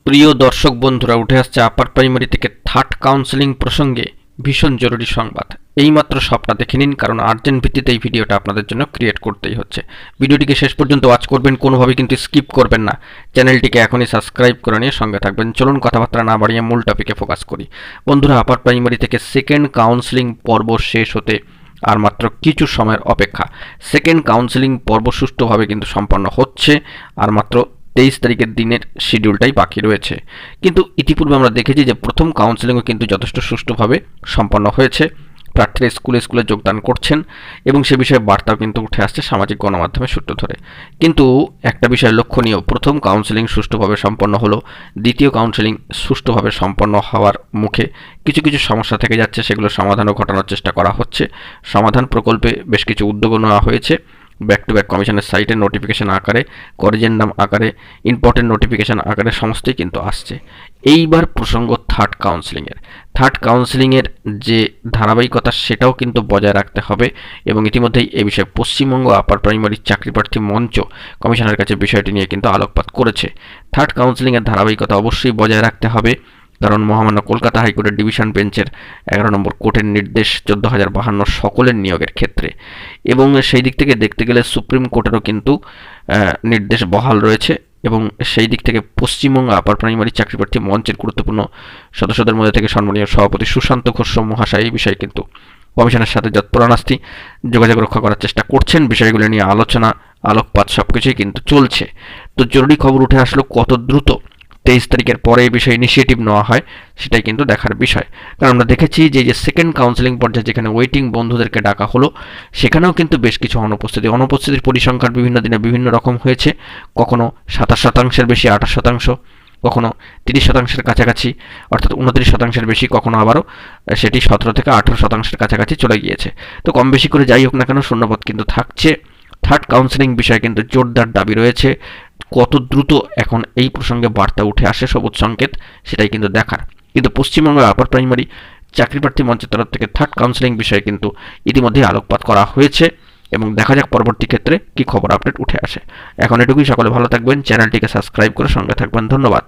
প্রিয় দর্শক বন্ধুরা, উঠে আসছে আপার প্রাইমারি থেকে থার্ড কাউন্সেলিং প্রসঙ্গে ভীষণ জরুরি সংবাদ। এইমাত্র সবটা দেখে নিন, কারণ আর্জেন্ট ভিত্তিতে এই ভিডিওটা আপনাদের জন্য ক্রিয়েট করতেই হচ্ছে। ভিডিওটিকে শেষ পর্যন্ত ওয়াচ করবেন, কোনোভাবে কিন্তু স্কিপ করবেন না। চ্যানেলটিকে এখনই সাবস্ক্রাইব করে নিয়ে সঙ্গে থাকবেন। চলুন কথাবার্তা না বাড়িয়ে মূল টপিকে ফোকাস করি। বন্ধুরা, আপার প্রাইমারি থেকে সেকেন্ড কাউন্সেলিং পর্ব শেষ হতে আর মাত্র কিছু সময়ের অপেক্ষা। সেকেন্ড কাউন্সেলিং পর্ব সুষ্ঠুভাবে কিন্তু সম্পন্ন হচ্ছে, আর মাত্র 23 তারিখের দিনের শিডিউলটাই বাকি রয়েছে। কিন্তু ইতিপূর্বে আমরা দেখেছি যে প্রথম কাউন্সেলিংও কিন্তু যথেষ্ট সুষ্ঠুভাবে সম্পন্ন হয়েছে। প্রার্থীরা স্কুলে স্কুলে যোগদান করছেন এবং সে বিষয়ে বার্তাও কিন্তু উঠে আসছে সামাজিক গণমাধ্যমে সূত্র ধরে। কিন্তু একটা বিষয় লক্ষণীয়, প্রথম কাউন্সেলিং সুষ্ঠুভাবে সম্পন্ন হলো, দ্বিতীয় কাউন্সেলিং সুষ্ঠুভাবে সম্পন্ন হওয়ার মুখে কিছু কিছু সমস্যা থেকে যাচ্ছে, সেগুলো সমাধানও ঘটানোর চেষ্টা করা হচ্ছে। সমাধান প্রকল্পে বেশ কিছু উদ্যোগও নেওয়া হয়েছে। ব্যাক টু ব্যাক কমিশনের সাইটে নোটিফিকেশন আকারে, করিজেন্ডাম আকারে, ইম্পর্টেন্ট নোটিফিকেশন আকারে সমস্তই কিন্তু আসছে। এইবার প্রসঙ্গ থার্ড কাউন্সেলিংয়ের। থার্ড কাউন্সেলিংয়ের যে ধারাবাহিকতা সেটাও কিন্তু বজায় রাখতে হবে, এবং ইতিমধ্যেই এ বিষয়ে পশ্চিমবঙ্গ আপার প্রাইমারি চাকরি প্রার্থী মঞ্চ কমিশনের কাছে বিষয়টি নিয়ে কিন্তু আলোকপাত করেছে। থার্ড কাউন্সেলিংয়ের ধারাবাহিকতা অবশ্যই বজায় রাখতে হবে, কারণ মহামান্য কলকাতা হাইকোর্টের ডিভিশন বেঞ্চের 11 নম্বর কোর্টের নির্দেশ 14,052 সকলের নিয়োগের ক্ষেত্রে, এবং সেই দিক থেকে দেখতে গেলে সুপ্রিম কোর্টেরও কিন্তু নির্দেশ বহাল রয়েছে। এবং সেই দিক থেকে পশ্চিমবঙ্গ আপার প্রাইমারি চাকরিপ্রার্থী মঞ্চের গুরুত্বপূর্ণ সদস্যদের মধ্যে থেকে সম্মানীয় সভাপতি সুশান্ত ঘোষ মহাশয় এই বিষয়ে কিন্তু কমিশনের সাথে যৎপরণাস্তি যোগাযোগ রক্ষা করার চেষ্টা করছেন। বিষয়গুলো নিয়ে আলোচনা, আলোকপাত সবকিছুই কিন্তু চলছে। তো জরুরি খবর উঠে আসলো, কত দ্রুত 23 তারিখের পরে এই বিষয়ে ইনিশিয়েটিভ নেওয়া হয় সেটাই কিন্তু দেখার বিষয়। কারণ আমরা দেখেছি যে সেকেন্ড কাউন্সেলিং পর্যায়ে যেখানে ওয়েটিং বন্ধুদেরকে ডাকা হলো, সেখানেও কিন্তু বেশ কিছু অনুপস্থিতির পরিসংখ্যান বিভিন্ন দিনে বিভিন্ন রকম হয়েছে। কখনো 27%-এর বেশি, 28%, কখনো 30%-এর কাছাকাছি, অর্থাৎ 29%-এর বেশি, কখনো আবারও সেটি 17 থেকে 18%-এর কাছাকাছি চলে গিয়েছে। তো কম বেশি করে যাই হোক না কেন, শূন্যপদ কিন্তু থাকছে। থার্ড কাউন্সেলিং বিষয়ে কিন্তু জোরদার দাবি রয়েছে। কত দ্রুত এখন এই প্রসঙ্গে বার্তা উঠে আসে, সবুজ সংকেত, সেটাই কিন্তু দেখার। কিন্তু পশ্চিমবঙ্গের আপার প্রাইমারি চাকরিপ্রার্থী মঞ্চের তরফ থেকে থার্ড কাউন্সেলিং বিষয়ে কিন্তু ইতিমধ্যেই আলোকপাত করা হয়েছে, এবং দেখা যাক পরবর্তী ক্ষেত্রে কি খবর আপডেট উঠে আসে। এখন এটুকুই, সকলে ভালো থাকবেন, চ্যানেলটিকে সাবস্ক্রাইব করে সঙ্গে থাকবেন। ধন্যবাদ।